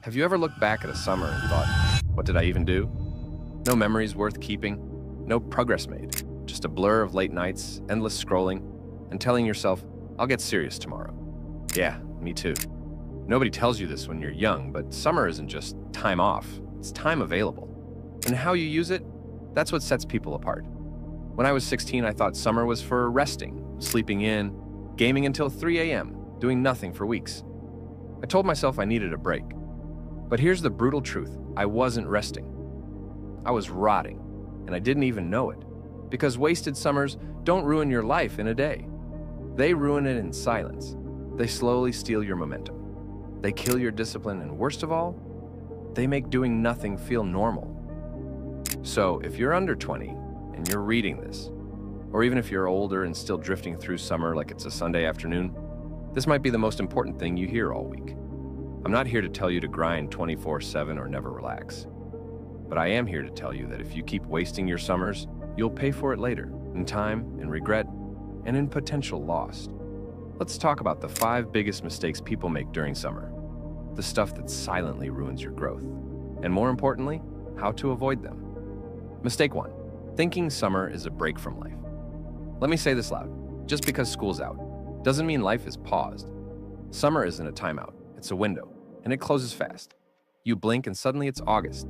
Have you ever looked back at a summer and thought, what did I even do? No memories worth keeping, no progress made, just a blur of late nights, endless scrolling, and telling yourself, I'll get serious tomorrow. Yeah, me too. Nobody tells you this when you're young, but summer isn't just time off, it's time available. And how you use it, that's what sets people apart. When I was 16, I thought summer was for resting, sleeping in, gaming until 3 a.m., doing nothing for weeks. I told myself I needed a break. But here's the brutal truth. I wasn't resting. I was rotting, and I didn't even know it. Because wasted summers don't ruin your life in a day. They ruin it in silence. They slowly steal your momentum. They kill your discipline, and worst of all, they make doing nothing feel normal. So if you're under 20 and you're reading this, or even if you're older and still drifting through summer like it's a Sunday afternoon, this might be the most important thing you hear all week. I'm not here to tell you to grind 24/7 or never relax. But I am here to tell you that if you keep wasting your summers, you'll pay for it later, in time, in regret, and in potential loss. Let's talk about the 5 biggest mistakes people make during summer. The stuff that silently ruins your growth. And more importantly, how to avoid them. Mistake 1. Thinking summer is a break from life. Let me say this loud. Just because school's out doesn't mean life is paused. Summer isn't a timeout. It's a window, and it closes fast. You blink and suddenly it's August.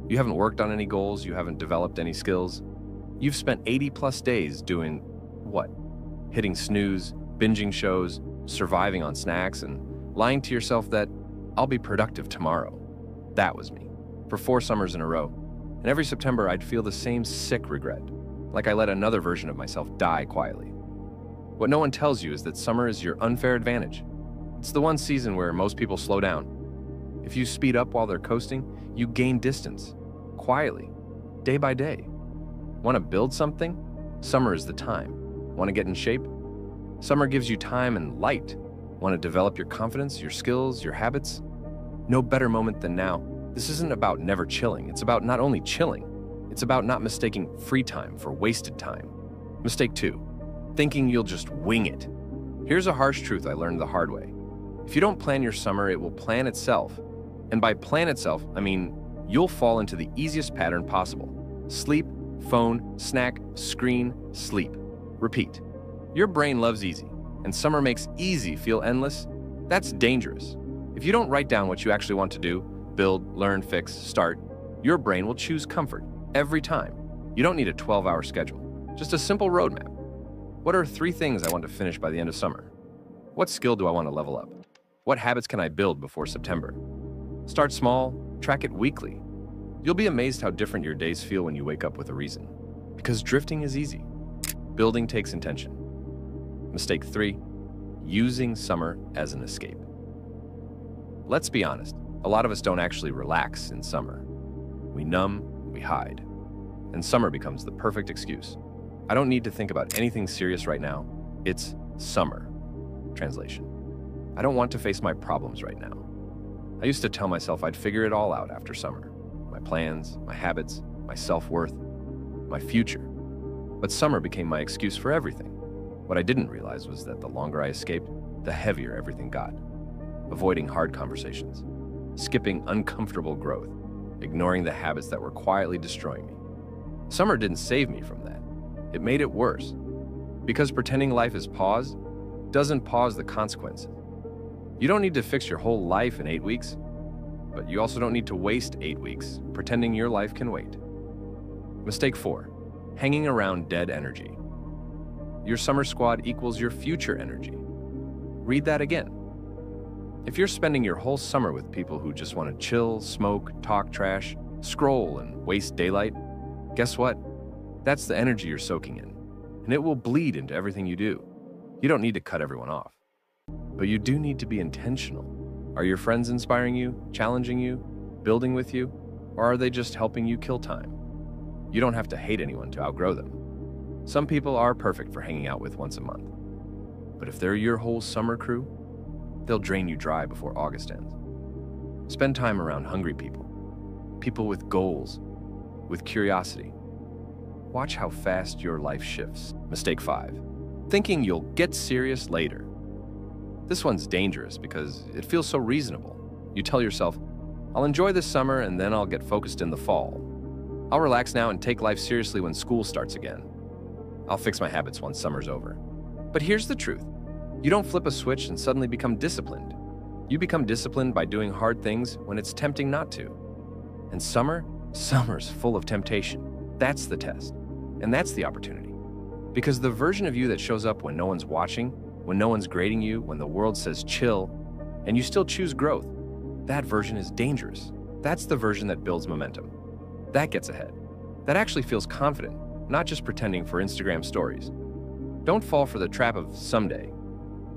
You haven't worked on any goals, you haven't developed any skills. You've spent 80+ days doing what? Hitting snooze, binging shows, surviving on snacks, and lying to yourself that I'll be productive tomorrow. That was me, for 4 summers in a row. And every September I'd feel the same sick regret, like I let another version of myself die quietly. What no one tells you is that summer is your unfair advantage. It's the one season where most people slow down. If you speed up while they're coasting, you gain distance, quietly, day by day. Want to build something? Summer is the time. Want to get in shape? Summer gives you time and light. Want to develop your confidence, your skills, your habits? No better moment than now. This isn't about never chilling. It's about not only chilling, it's about not mistaking free time for wasted time. Mistake 2, thinking you'll just wing it. Here's a harsh truth I learned the hard way. If you don't plan your summer, it will plan itself. And by plan itself, I mean you'll fall into the easiest pattern possible. Sleep, phone, snack, screen, sleep. Repeat. Your brain loves easy, and summer makes easy feel endless. That's dangerous. If you don't write down what you actually want to do, build, learn, fix, start, your brain will choose comfort every time. You don't need a 12-hour schedule, just a simple roadmap. What are 3 things I want to finish by the end of summer? What skill do I want to level up? What habits can I build before September? Start small, track it weekly. You'll be amazed how different your days feel when you wake up with a reason. Because drifting is easy. Building takes intention. Mistake 3, using summer as an escape. Let's be honest, a lot of us don't actually relax in summer. We numb, we hide. And summer becomes the perfect excuse. I don't need to think about anything serious right now. It's summer. Translation. I don't want to face my problems right now. I used to tell myself I'd figure it all out after summer. My plans, my habits, my self-worth, my future. But summer became my excuse for everything. What I didn't realize was that the longer I escaped, the heavier everything got. Avoiding hard conversations, skipping uncomfortable growth, ignoring the habits that were quietly destroying me. Summer didn't save me from that. It made it worse. Because pretending life is paused doesn't pause the consequences. You don't need to fix your whole life in 8 weeks, but you also don't need to waste 8 weeks pretending your life can wait. Mistake 4, hanging around dead energy. Your summer squad equals your future energy. Read that again. If you're spending your whole summer with people who just want to chill, smoke, talk trash, scroll, and waste daylight, guess what? That's the energy you're soaking in, and it will bleed into everything you do. You don't need to cut everyone off, but you do need to be intentional. Are your friends inspiring you, challenging you, building with you, or are they just helping you kill time? You don't have to hate anyone to outgrow them. Some people are perfect for hanging out with once a month, but if they're your whole summer crew, they'll drain you dry before August ends. Spend time around hungry people, people with goals, with curiosity. Watch how fast your life shifts. Mistake 5, thinking you'll get serious later. This one's dangerous because it feels so reasonable. You tell yourself, I'll enjoy this summer and then I'll get focused in the fall. I'll relax now and take life seriously when school starts again. I'll fix my habits once summer's over. But here's the truth. You don't flip a switch and suddenly become disciplined. You become disciplined by doing hard things when it's tempting not to. And summer's full of temptation. That's the test. And that's the opportunity. Because the version of you that shows up when no one's watching, when no one's grading you, when the world says chill, and you still choose growth, that version is dangerous. That's the version that builds momentum. That gets ahead. That actually feels confident, not just pretending for Instagram stories. Don't fall for the trap of someday.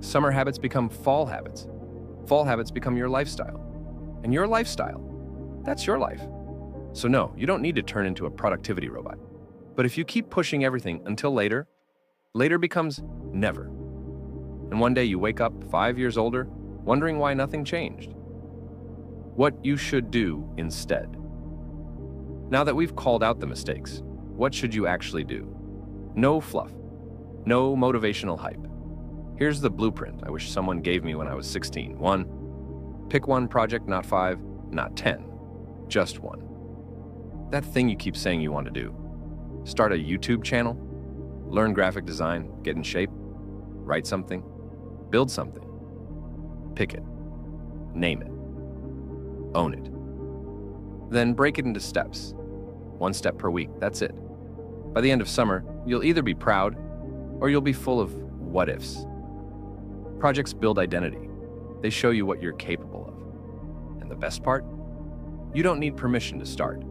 Summer habits become fall habits. Fall habits become your lifestyle. And your lifestyle, that's your life. So no, you don't need to turn into a productivity robot. But if you keep pushing everything until later, later becomes never. And one day you wake up 5 years older, wondering why nothing changed. What you should do instead. Now that we've called out the mistakes, what should you actually do? No fluff. No motivational hype. Here's the blueprint I wish someone gave me when I was 16. 1. Pick one project, not 5, not 10. Just one. That thing you keep saying you want to do. Start a YouTube channel. Learn graphic design. Get in shape. Write something. Build something. Pick it. Name it. Own it. Then break it into steps. 1 step per week. That's it. By the end of summer, you'll either be proud or you'll be full of what-ifs. Projects build identity. They show you what you're capable of. And the best part? You don't need permission to start.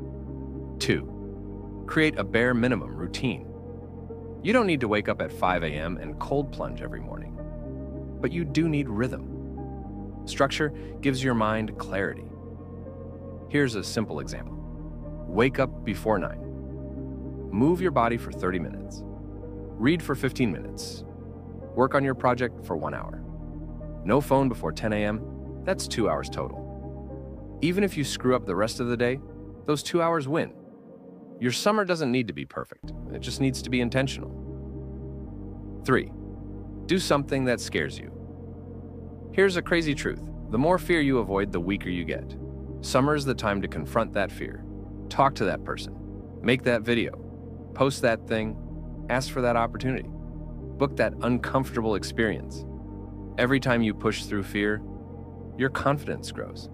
2. Create a bare minimum routine. You don't need to wake up at 5 a.m. and cold plunge every morning. But you do need rhythm. Structure gives your mind clarity. Here's a simple example. Wake up before 9. Move your body for 30 minutes. Read for 15 minutes. Work on your project for 1 hour. No phone before 10 a.m. That's 2 hours total. Even if you screw up the rest of the day, those 2 hours win. Your summer doesn't need to be perfect. It just needs to be intentional. 3. Do something that scares you. Here's a crazy truth. The more fear you avoid, the weaker you get. Summer is the time to confront that fear. Talk to that person. Make that video. Post that thing. Ask for that opportunity. Book that uncomfortable experience. Every time you push through fear, your confidence grows.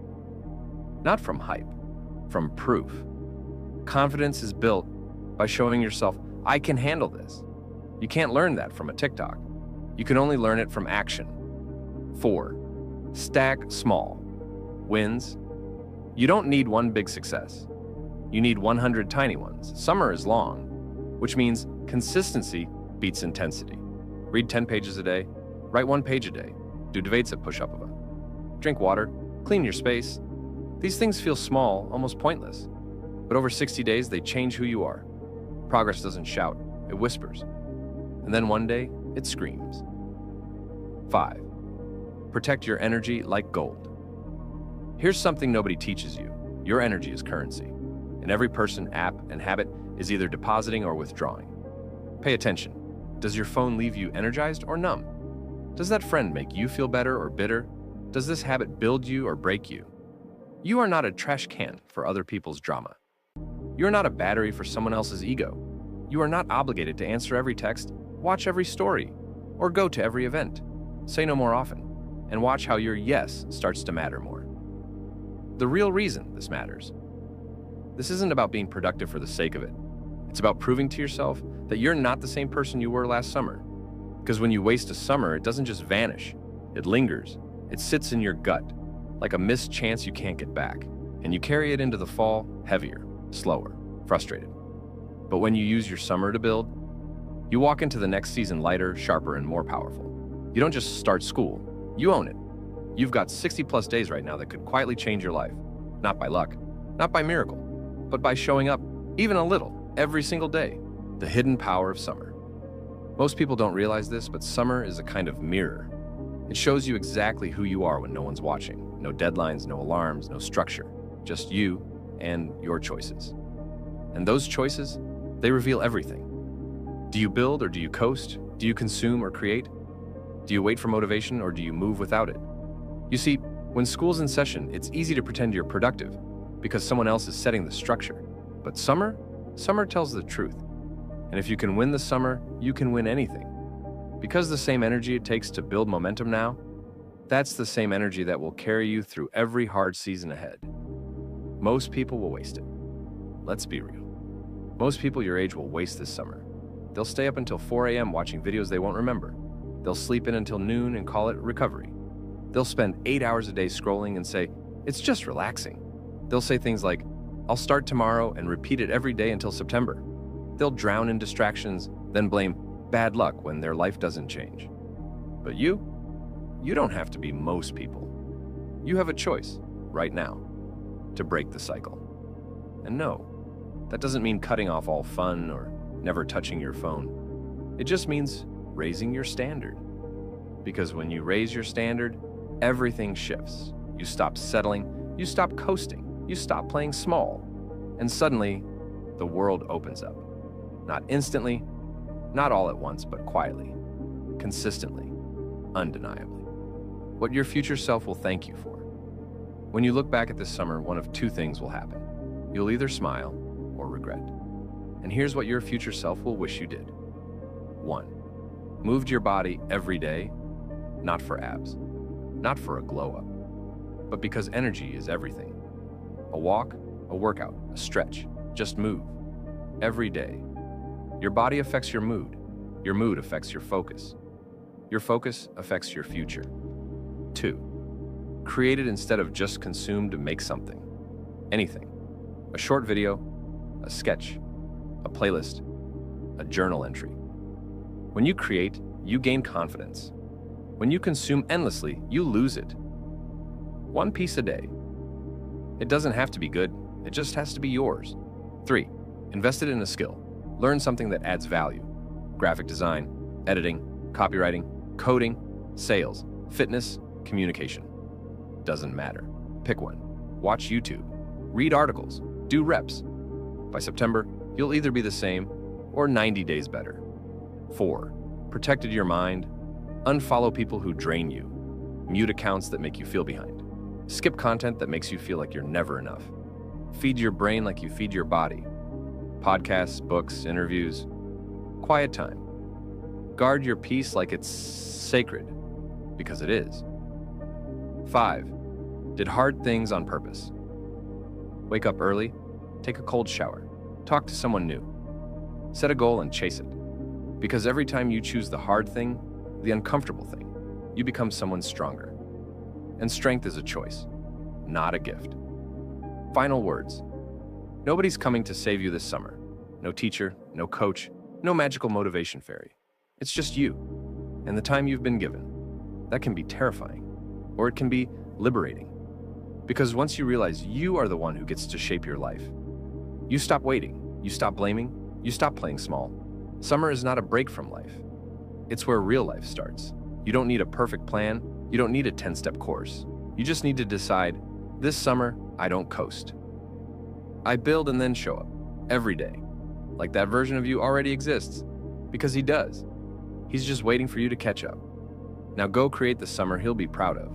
Not from hype, from proof. Confidence is built by showing yourself, I can handle this. You can't learn that from a TikTok. You can only learn it from action. 4. Stack small wins. You don't need one big success. You need 100 tiny ones. Summer is long, which means consistency beats intensity. Read 10 pages a day. Write 1 page a day. Do dvejce push-upova. Drink water. Clean your space. These things feel small, almost pointless. But over 60 days, they change who you are. Progress doesn't shout. It whispers. And then one day, it screams. 5. Protect your energy like gold. Here's something nobody teaches you. Your energy is currency. And every person, app, and habit is either depositing or withdrawing. Pay attention. Does your phone leave you energized or numb? Does that friend make you feel better or bitter? Does this habit build you or break you? You are not a trash can for other people's drama. You are not a battery for someone else's ego. You are not obligated to answer every text, watch every story, or go to every event. Say no more often, and watch how your yes starts to matter more. The real reason this matters. This isn't about being productive for the sake of it. It's about proving to yourself that you're not the same person you were last summer. Because when you waste a summer, it doesn't just vanish. It lingers. It sits in your gut, like a missed chance you can't get back. And you carry it into the fall heavier, slower, frustrated. But when you use your summer to build, you walk into the next season lighter, sharper, and more powerful. You don't just start school. You own it. You've got 60+ days right now that could quietly change your life. Not by luck, not by miracle, but by showing up, even a little, every single day. The hidden power of summer. Most people don't realize this, but summer is a kind of mirror. It shows you exactly who you are when no one's watching. No deadlines, no alarms, no structure. Just you and your choices. And those choices, they reveal everything. Do you build or do you coast? Do you consume or create? Do you wait for motivation or do you move without it? You see, When school's in session, it's easy to pretend you're productive because someone else is setting the structure. But summer tells the truth. And if you can win the summer, you can win anything. Because the same energy it takes to build momentum now, that's the same energy that will carry you through every hard season ahead. Most people will waste it. Let's be real. Most people your age will waste this summer. They'll stay up until 4 a.m. watching videos they won't remember. They'll sleep in until noon and call it recovery. They'll spend 8 hours a day scrolling and say, it's just relaxing. They'll say things like, I'll start tomorrow and repeat it every day until September. They'll drown in distractions, then blame bad luck when their life doesn't change. But you don't have to be most people. You have a choice right now to break the cycle. And no, that doesn't mean cutting off all fun or never touching your phone. It just means raising your standard. Because when you raise your standard, everything shifts. You stop settling, you stop coasting, you stop playing small, and suddenly the world opens up. Not instantly, not all at once, but quietly, consistently, undeniably. What your future self will thank you for. When you look back at this summer, one of two things will happen. You'll either smile or regret. And here's what your future self will wish you did. 1. Moved your body every day, not for abs, not for a glow up, but because energy is everything. A walk, a workout, a stretch, just move. Every day. Your body affects your mood affects your focus affects your future. 2. Create it instead of just consume to make something. Anything. A short video, a sketch, a playlist, a journal entry. When you create, you gain confidence. When you consume endlessly, you lose it. 1 piece a day. It doesn't have to be good, it just has to be yours. 3. Invest it in a skill. Learn something that adds value. Graphic design, editing, copywriting, coding, sales, fitness, communication. Doesn't matter. Pick one. Watch YouTube. Read articles. Do reps. By September, you'll either be the same or 90 days better. 4. Protected your mind. Unfollow people who drain you. Mute accounts that make you feel behind. Skip content that makes you feel like you're never enough. Feed your brain like you feed your body. Podcasts, books, interviews. Quiet time. Guard your peace like it's sacred, because it is. 5. Did hard things on purpose. Wake up early, take a cold shower, talk to someone new. Set a goal and chase it. Because every time you choose the hard thing, the uncomfortable thing, you become someone stronger. And strength is a choice, not a gift. Final words. Nobody's coming to save you this summer. No teacher, no coach, no magical motivation fairy. It's just you and the time you've been given. That can be terrifying, or it can be liberating. Because once you realize you are the one who gets to shape your life, you stop waiting, you stop blaming, you stop playing small. Summer is not a break from life. It's where real life starts. You don't need a perfect plan. You don't need a 10-step course. You just need to decide, this summer, I don't coast. I build and then show up, every day. Like that version of you already exists, because he does. He's just waiting for you to catch up. Now go create the summer he'll be proud of.